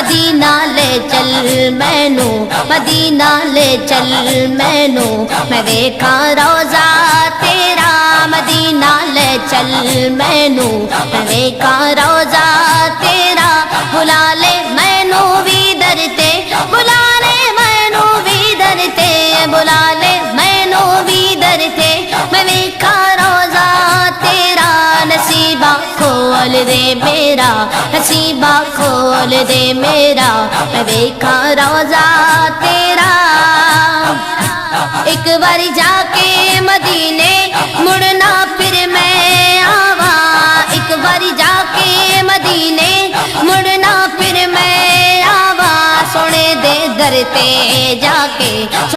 مدینہ لے چل مینوں، مدینہ لے چل مینوں، میں ویکھاں روضہ تیرا، مدینہ لے چل مینوں، میں ویکھاں روضہ تیرا، بلا لے مینوں وی در تے، بلا لے مینوں وی در تے، بلا لے مینوں وی در تے، میں ویکھاں روضہ تیرا، نصیبہ کھول دے میرا، نصیبہ کھول دے میرا، میں ویکھاں روضہ تیرا، ایک باری جا کے مدینے مڑنا پھر میں آواں، ایک باری جا کے مدینے مڑنا پھر میں آواں، سونے دے در تے جا کے